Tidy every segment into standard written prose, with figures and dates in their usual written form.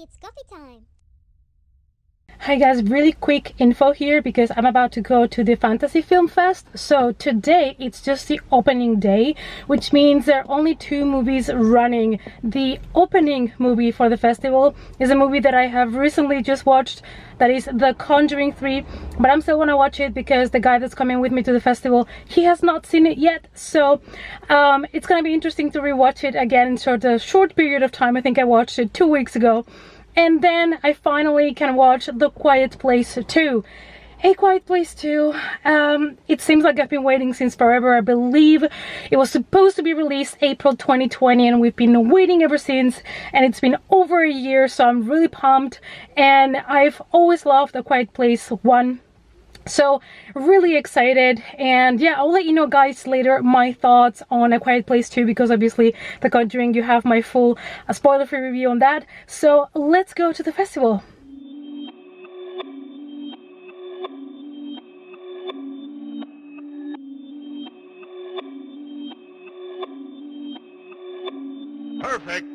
It's coffee time. Hi guys, really quick info here because I'm about to go to the Fantasy Film Fest. So today it's just the opening day, which means there are only 2 movies running. The opening movie for the festival is a movie that I have recently just watched, that is The Conjuring 3, but I'm still gonna watch it because the guy that's coming with me to the festival, he has not seen it yet. So it's gonna be interesting to rewatch it again in a short period of time. I think I watched it 2 weeks ago. And then I finally can watch The Quiet Place 2. A Quiet Place 2. It seems like I've been waiting since forever. I believe it was supposed to be released April 2020 and we've been waiting ever since, and it's been over a year, so I'm really pumped. And I've always loved The Quiet Place 1. So really excited, and yeah, I'll let you know guys later my thoughts on A Quiet Place 2 because obviously The Conjuring, you have my full spoiler-free review on that. So let's go to the festival. Perfect.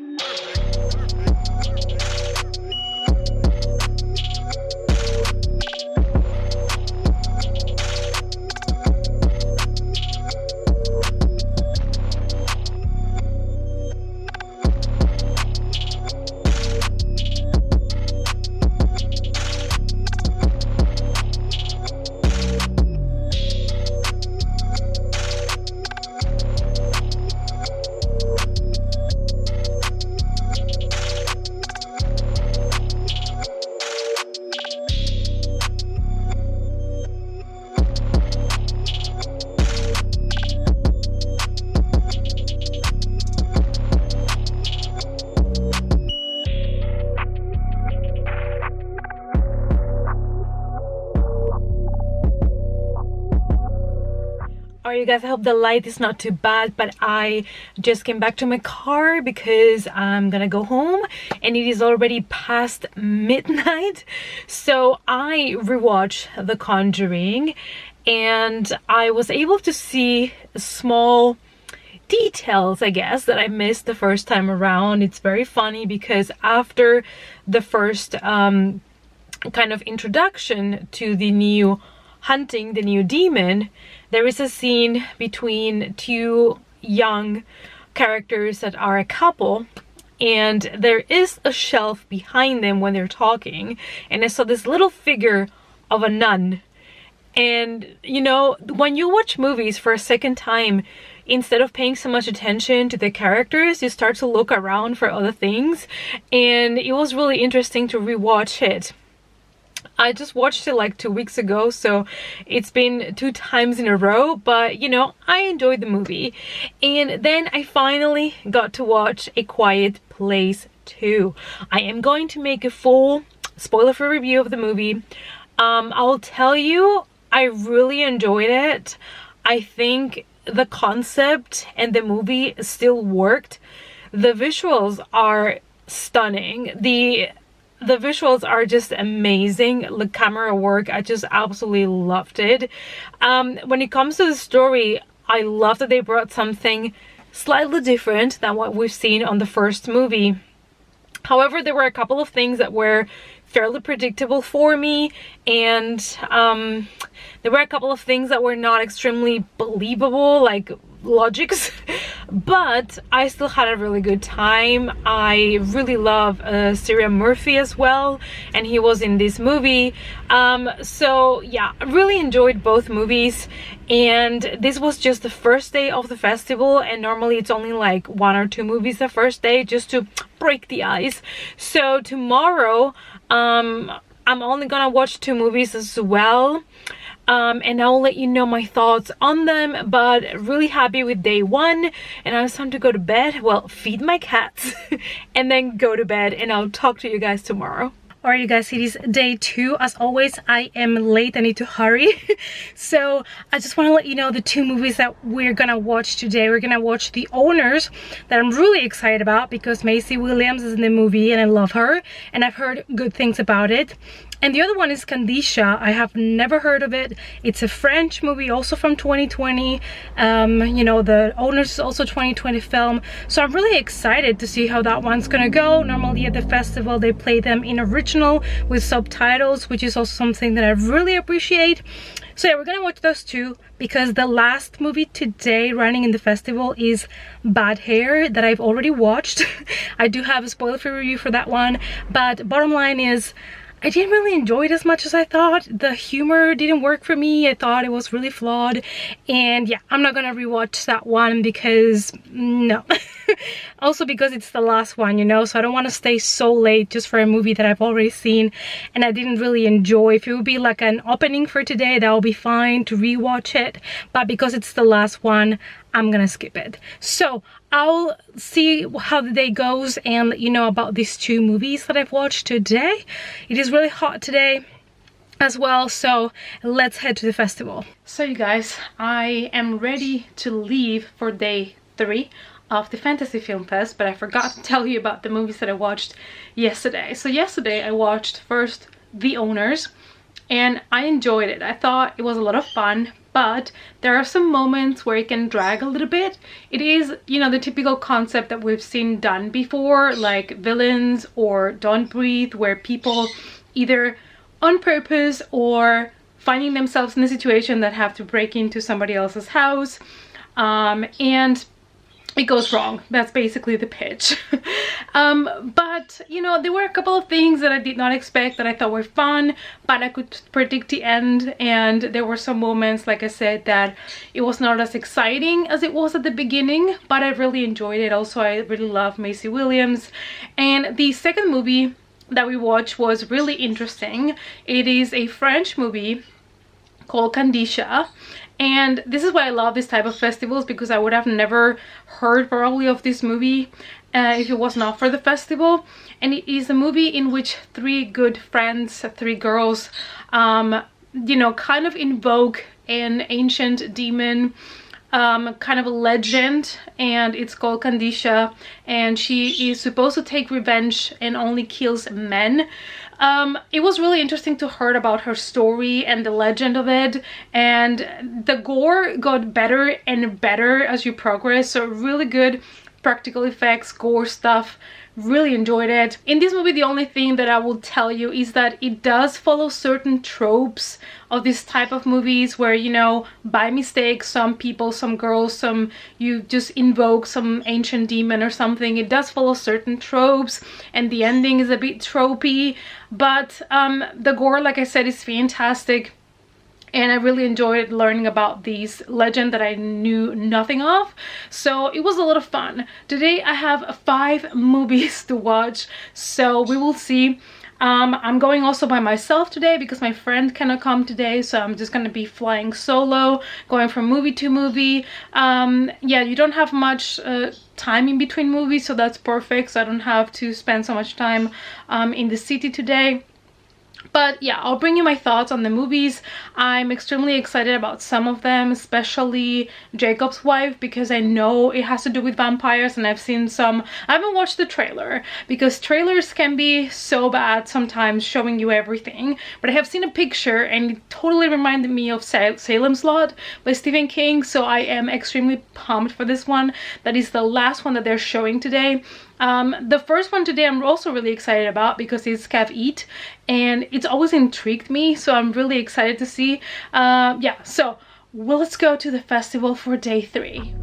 Alright you guys, I hope the light is not too bad, but I just came back to my car because I'm gonna go home and it is already past midnight. So I rewatched The Conjuring and I was able to see small details, I guess, that I missed the first time around. It's very funny because after the first kind of introduction to the new hunting, the new demon, there is a scene between 2 young characters that are a couple, and there is a shelf behind them when they're talking, and I saw this little figure of a nun. And you know, when you watch movies for a second time, instead of paying so much attention to the characters, you start to look around for other things, and it was really interesting to rewatch it. I just watched it like 2 weeks ago, so it's been 2 times in a row, but you know, I enjoyed the movie. And then I finally got to watch A Quiet Place 2. I am going to make a full spoiler-free review of the movie. I'll tell you, I really enjoyed it. I think the concept and the movie still worked. The visuals are stunning. The visuals are just amazing. The camera work, I just absolutely loved it. When it comes to the story, I love that they brought something slightly different than what we've seen on the first movie. However, there were a couple of things that were fairly predictable for me, and there were a couple of things that were not extremely believable, like logics, but I still had a really good time. I really love Cillian Murphy as well, and he was in this movie. So yeah, I really enjoyed both movies, and this was just the first day of the festival, and normally it's only like 1 or 2 movies the first day just to break the ice. So tomorrow I'm only gonna watch 2 movies as well. And I'll let you know my thoughts on them, but really happy with day 1, and now it's time to go to bed. Well, feed my cats and then go to bed, and I'll talk to you guys tomorrow. Alright you guys, it is day 2. As always, I am late, I need to hurry. So I just want to let you know the 2 movies that we're gonna watch today. We're gonna watch The Owners, that I'm really excited about because Maisie Williams is in the movie and I love her and I've heard good things about it. And the other one is Candisha. I have never heard of it. It's a French movie, also from 2020. You know, the owners is also 2020 film. So I'm really excited to see how that one's gonna go. Normally at the festival, they play them in original with subtitles, which is also something that I really appreciate. So yeah, we're gonna watch those two because the last movie today running in the festival is Bad Hair that I've already watched. I do have a spoiler-free review for that one, but bottom line is, I didn't really enjoy it as much as I thought. The humor didn't work for me. I thought it was really flawed. And yeah, I'm not gonna rewatch that one because no. Also because it's the last one, you know, so I don't want to stay so late just for a movie that I've already seen and I didn't really enjoy. If it would be like an opening for today, that will be fine to rewatch it. But because it's the last one, I'm gonna skip it. So I'll see how the day goes and let you know about these two movies that I've watched today. It is really hot today as well, so let's head to the festival. So you guys, I am ready to leave for day 3 of the Fantasy Film Fest, but I forgot to tell you about the movies that I watched yesterday. So yesterday I watched first The Owners and I enjoyed it. I thought it was a lot of fun, but there are some moments where it can drag a little bit. It is, you know, the typical concept that we've seen done before, like Villains or Don't Breathe, where people either on purpose or finding themselves in a situation that have to break into somebody else's house and it goes wrong. That's basically the pitch. But you know, there were a couple of things that I did not expect that I thought were fun, but I could predict the end, and there were some moments, like I said, that it was not as exciting as it was at the beginning, but I really enjoyed it. Also, I really love Maisie Williams. And the second movie that we watched was really interesting. It is a French movie called Candisha. And this is why I love this type of festivals, because I would have never heard probably of this movie if it was not for the festival. And it is a movie in which 3 good friends, 3 girls, you know, kind of invoke an ancient demon, kind of a legend, and it's called Candisha, and she is supposed to take revenge and only kills men. It was really interesting to hear about her story and the legend of it, and the gore got better and better as you progress, so really good practical effects, gore stuff. Really enjoyed it. In this movie, the only thing that I will tell you is that it does follow certain tropes of this type of movies where, you know, by mistake, some people, some girls, you just invoke some ancient demon or something. It does follow certain tropes and the ending is a bit tropey, but the gore, like I said, is fantastic. And I really enjoyed learning about these legend that I knew nothing of. So it was a lot of fun. Today I have 5 movies to watch, so we will see. I'm going also by myself today because my friend cannot come today, so I'm just gonna be flying solo, going from movie to movie. Yeah, you don't have much time in between movies, so that's perfect, so I don't have to spend so much time in the city today. But yeah, I'll bring you my thoughts on the movies. I'm extremely excited about some of them, especially Jacob's Wife, because I know it has to do with vampires and I've seen some. I haven't watched the trailer because trailers can be so bad sometimes, showing you everything. But I have seen a picture and it totally reminded me of Salem's Lot by Stephen King, so I am extremely pumped for this one. That is the last one that they're showing today. The first one today I'm also really excited about because it's Cav Eat and it's always intrigued me, so I'm really excited to see. Yeah, so well, let's go to the festival for day 3.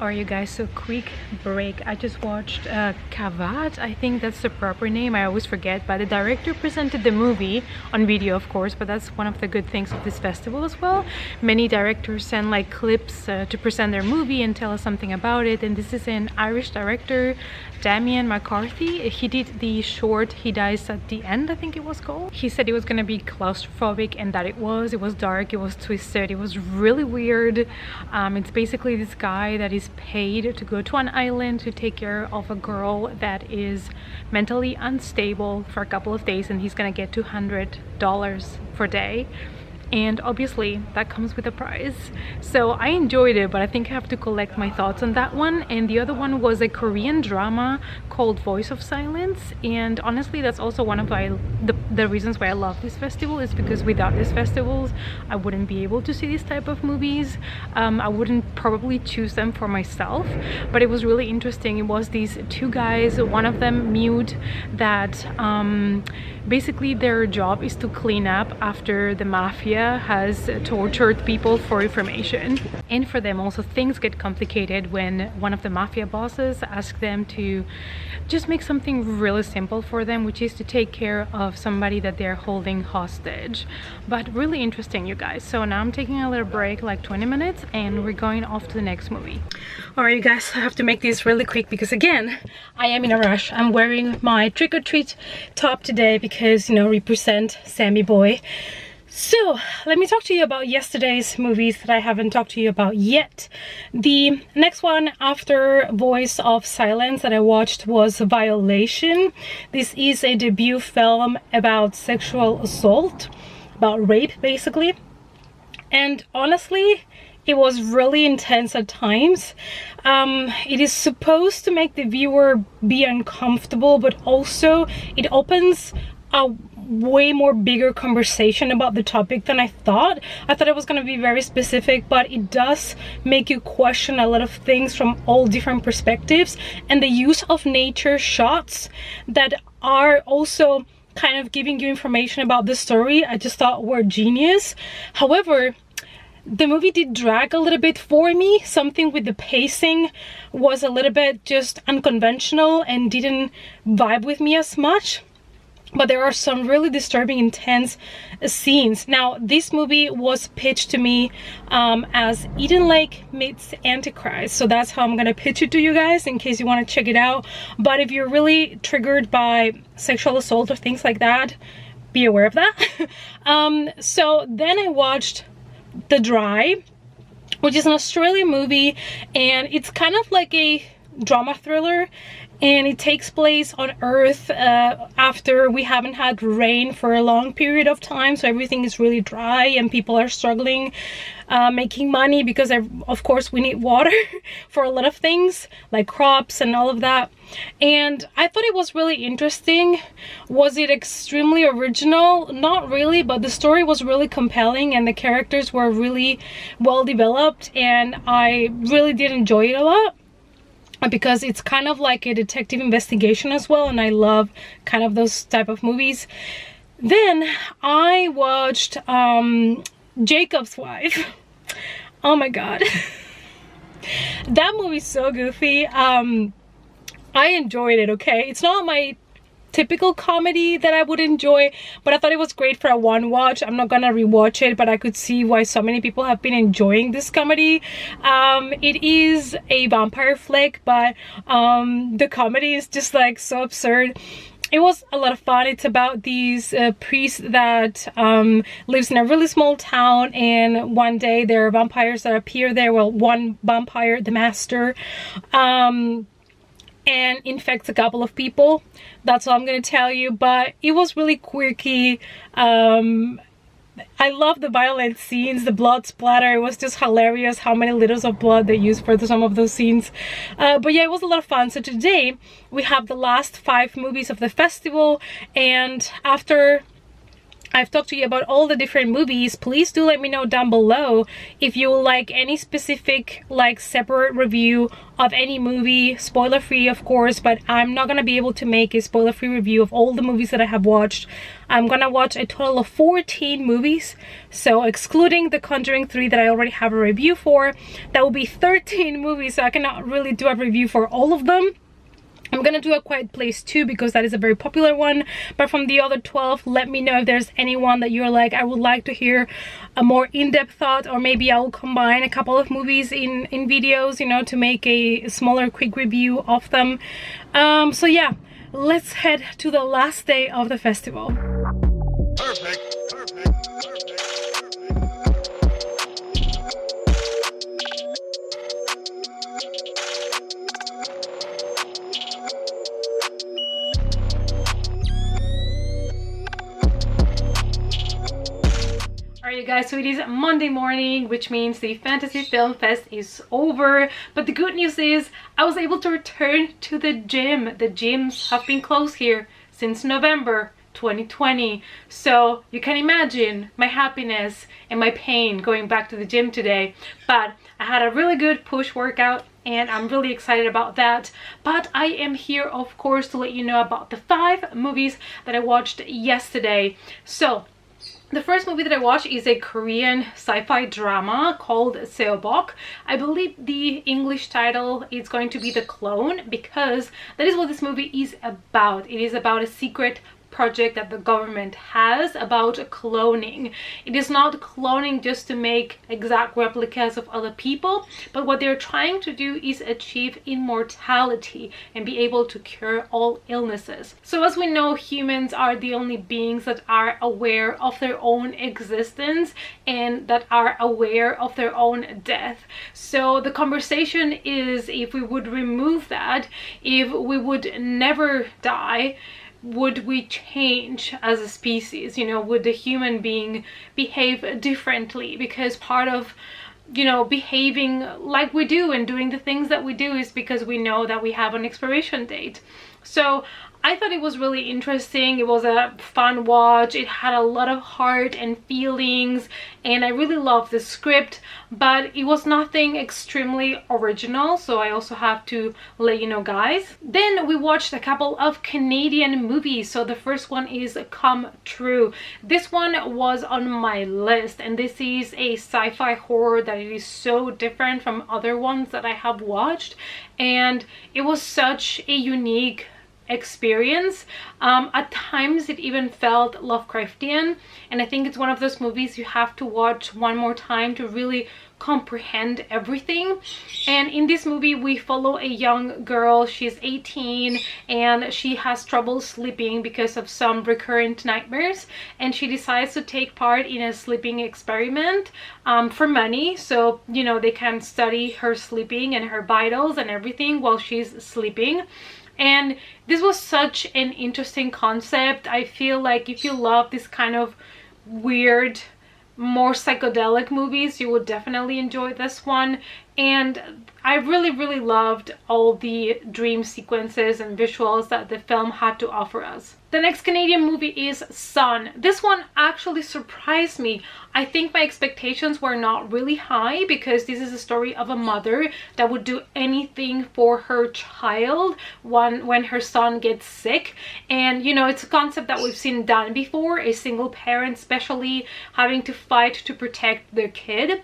Are you guys, so quick break. I just watched Kavat, I think that's the proper name, I always forget, but the director presented the movie on video, of course, but that's one of the good things of this festival as well. Many directors send like clips to present their movie and tell us something about it, and this is an Irish director, Damien McCarthy. He did the short He Dies at the End, I think it was called. He said it was gonna be claustrophobic, and that it was dark, it was twisted, it was really weird. It's basically this guy that is paid to go to an island to take care of a girl that is mentally unstable for a couple of days, and he's gonna get $200 per day. And obviously that comes with a price. So I enjoyed it, but I think I have to collect my thoughts on that one. And the other one was a Korean drama called Voice of Silence, and honestly that's also one of the reasons why I love this festival, is because without these festivals I wouldn't be able to see these type of movies. I wouldn't probably choose them for myself, but it was really interesting. It was these two guys, one of them mute, that basically their job is to clean up after the mafia has tortured people for information. And for them also things get complicated when one of the mafia bosses asks them to just make something really simple for them, which is to take care of somebody that they're holding hostage. But really interesting, you guys. So now I'm taking a little break, like 20 minutes, and we're going off to the next movie. All right, you guys, I have to make this really quick because again I am in a rush. I'm wearing my trick-or-treat top today because, you know, represent Sammy boy. So let me talk to you about yesterday's movies that I haven't talked to you about yet. The next one after Voice of Silence that I watched was Violation. This is a debut film about sexual assault, about rape basically. And honestly, it was really intense at times. It is supposed to make the viewer be uncomfortable, but also it opens a way more bigger conversation about the topic than I thought. I thought it was going to be very specific, but it does make you question a lot of things from all different perspectives. And the use of nature shots that are also kind of giving you information about the story, I just thought were genius. However, the movie did drag a little bit for me. Something with the pacing was a little bit just unconventional and didn't vibe with me as much. But there are some really disturbing, intense scenes. Now, this movie was pitched to me as Eden Lake meets Antichrist. So that's how I'm gonna pitch it to you guys in case you want to check it out. But if you're really triggered by sexual assault or things like that, be aware of that. So then I watched The Dry, which is an Australian movie, and it's kind of like a drama thriller, and it takes place on Earth after we haven't had rain for a long period of time, so everything is really dry and people are struggling making money because of course we need water for a lot of things like crops and all of that. And I thought it was really interesting. Was it extremely original? Not really, but the story was really compelling and the characters were really well developed, and I really did enjoy it a lot, because it's kind of like a detective investigation as well, and I love kind of those type of movies. Then I watched Jacob's Wife. Oh my god. That movie's so goofy. I enjoyed it, okay? It's not my typical comedy that I would enjoy, but I thought it was great for a one watch. I'm not gonna rewatch it, but I could see why so many people have been enjoying this comedy. It is a vampire flick, but the comedy is just like so absurd. It was a lot of fun. It's about these priests that lives in a really small town, and one day there are vampires that appear there. Well, one vampire, the master, and infects a couple of people. That's all I'm gonna tell you, but it was really quirky. I love the violent scenes, the blood splatter. It was just hilarious how many liters of blood they used for some of those scenes. But yeah, it was a lot of fun. So today we have the last 5 movies of the festival, and after I've talked to you about all the different movies, please do let me know down below if you would like any specific, like, separate review of any movie, spoiler free of course, but I'm not gonna be able to make a spoiler free review of all the movies that I have watched. I'm gonna watch a total of 14 movies, so excluding The Conjuring 3 that I already have a review for, that will be 13 movies, so I cannot really do a review for all of them. I'm gonna do A Quiet Place 2 because that is a very popular one, but from the other 12, let me know if there's anyone that you're like, I would like to hear a more in-depth thought, or maybe I will combine a couple of movies in videos, you know, to make a smaller quick review of them. So yeah, let's head to the last day of the festival. Perfect. Perfect. Perfect. Perfect. Alright guys, so it is Monday morning, which means the Fantasy Film Fest is over. But the good news is I was able to return to the gym. The gyms have been closed here since November 2020. So you can imagine my happiness and my pain going back to the gym today. But I had a really good push workout and I'm really excited about that. But I am here, of course, to let you know about the 5 movies that I watched yesterday. So the first movie that I watched is a Korean sci-fi drama called Seobok. I believe the English title is going to be The Clone, because that is what this movie is about. It is about a secret project that the government has about cloning. It is not cloning just to make exact replicas of other people, but what they're trying to do is achieve immortality and be able to cure all illnesses. So as we know, humans are the only beings that are aware of their own existence and that are aware of their own death. So the conversation is, if we would remove that, if we would never die, would we change as a species? You know, would the human being behave differently? Because part of, you know, behaving like we do and doing the things that we do is because we know that we have an expiration date. So I thought it was really interesting. It was a fun watch. It had a lot of heart and feelings, and I really loved the script, but it was nothing extremely original, so I also have to let you know, guys. Then we watched a couple of Canadian movies. So the first one is Come True. This one was on my list, and this is a sci-fi horror that it is so different from other ones that I have watched, and it was such a unique experience. At times it even felt Lovecraftian, and I think it's one of those movies you have to watch one more time to really comprehend everything. And in this movie we follow a young girl. She's 18 and she has trouble sleeping because of some recurrent nightmares, and she decides to take part in a sleeping experiment for money, so you know they can study her sleeping and her vitals and everything while she's sleeping. And this was such an interesting concept. I feel like if you love this kind of weird, more psychedelic movies, you would definitely enjoy this one. And I really loved all the dream sequences and visuals that the film had to offer us. The next Canadian movie is Sun. This one actually surprised me. I think my expectations were not really high, because this is a story of a mother that would do anything for her child when her son gets sick. And you know, it's a concept that we've seen done before, a single parent especially having to fight to protect their kid.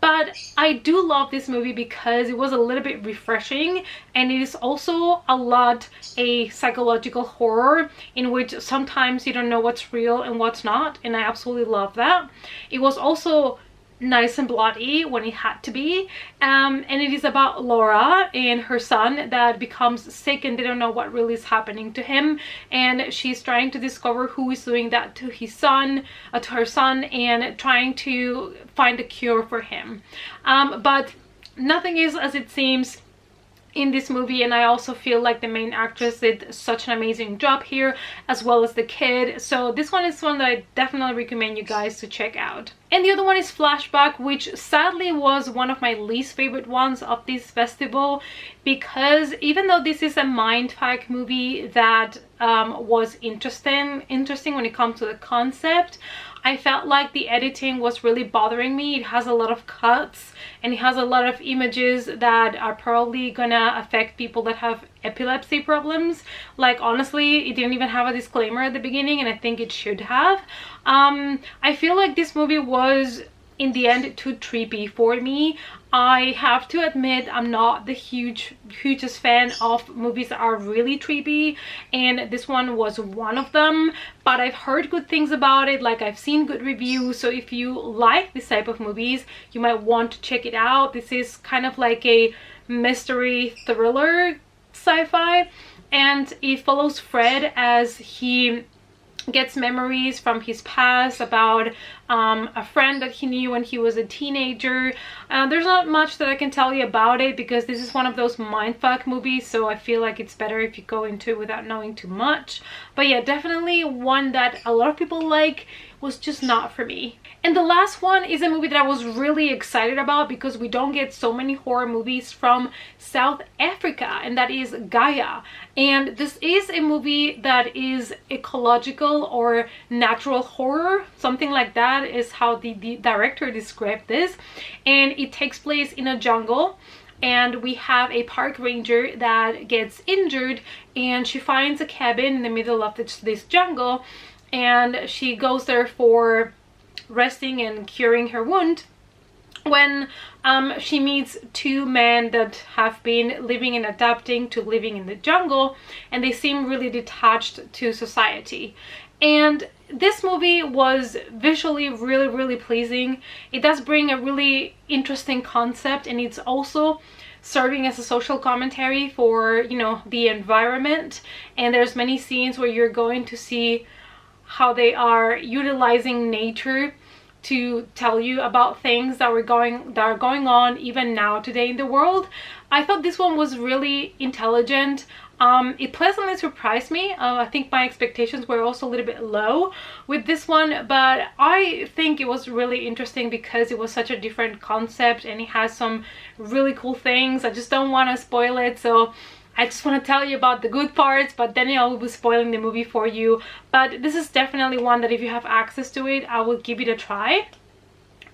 But I do love this movie because it was a little bit refreshing, and it is also a lot a psychological horror in which sometimes you don't know what's real and what's not, and I absolutely love that. It was also nice and bloody when it had to be, and it is about Laura and her son that becomes sick and they don't know what really is happening to him, and she's trying to discover who is doing that to his son, to her son, and trying to find a cure for him. But nothing is as it seems in this movie, and I also feel like the main actress did such an amazing job here, as well as the kid. So this one is one that I definitely recommend you guys to check out. And the other one is Flashback, which sadly was one of my least favorite ones of this festival, because even though this is a mindfuck movie that was interesting when it comes to the concept, I felt like the editing was really bothering me. It has a lot of cuts and it has a lot of images that are probably gonna affect people that have epilepsy problems. Like, honestly, it didn't even have a disclaimer at the beginning, and I think it should have. I feel like this movie was in the end too trippy for me. I have to admit I'm not the hugest fan of movies that are really trippy, and this one was one of them. But I've heard good things about it, like I've seen good reviews, so if you like this type of movies you might want to check it out. This is kind of like a mystery thriller sci-fi, and it follows Fred as he gets memories from his past about a friend that he knew when he was a teenager. There's not much that I can tell you about it because this is one of those mindfuck movies, so I feel like it's better if you go into it without knowing too much. But yeah, definitely one that a lot of people like, was just not for me. And the last one is a movie that I was really excited about because we don't get so many horror movies from South Africa, and that is Gaia. And this is a movie that is ecological or natural horror, something like that is how the director described this. And it takes place in a jungle, and we have a park ranger that gets injured, and she finds a cabin in the middle of this jungle, and she goes there for resting and curing her wound when she meets two men that have been living and adapting to living in the jungle, and they seem really detached to society. And this movie was visually really pleasing. It does bring a really interesting concept, and it's also serving as a social commentary for, you know, the environment. And there's many scenes where you're going to see how they are utilizing nature to tell you about things that are going on even now today in the world. I thought this one was really intelligent. It pleasantly surprised me. I think my expectations were also a little bit low with this one, but I think it was really interesting because it was such a different concept and it has some really cool things. I just don't want to spoil it, so I just want to tell you about the good parts, but then I will be spoiling the movie for you. But this is definitely one that if you have access to it, I will give it a try.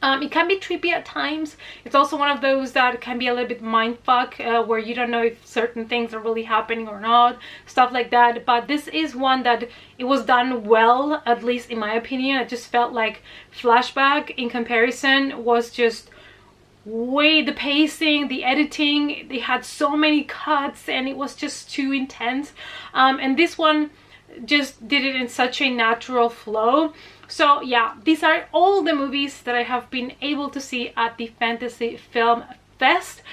It can be trippy at times. It's also one of those that can be a little bit mindfuck, where you don't know if certain things are really happening or not, stuff like that. But this is one that it was done well, at least in my opinion. I just felt like Flashback in comparison was just way, the pacing, the editing, they had so many cuts and it was just too intense. And this one just did it in such a natural flow. So yeah, these are all the movies that I have been able to see at the Fantasy Film Fest.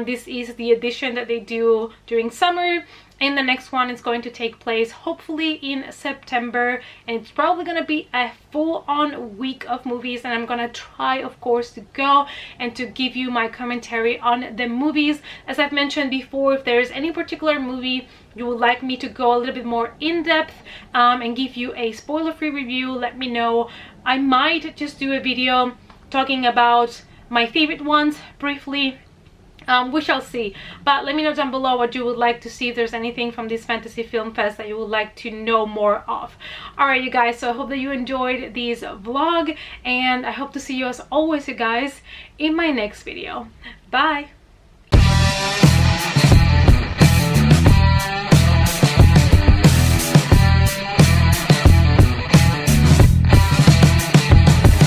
This is the edition that they do during summer, and the next one is going to take place hopefully in September, and it's probably going to be a full-on week of movies, and I'm going to try, of course, to go and to give you my commentary on the movies. As I've mentioned before, if there's any particular movie you would like me to go a little bit more in depth and give you a spoiler-free review, let me know. I might just do a video talking about my favorite ones briefly. We shall see, but let me know down below what you would like to see, if there's anything from this Fantasy Film Fest that you would like to know more of. Alright, you guys, so I hope that you enjoyed this vlog, and I hope to see you, as always, you guys, in my next video. Bye!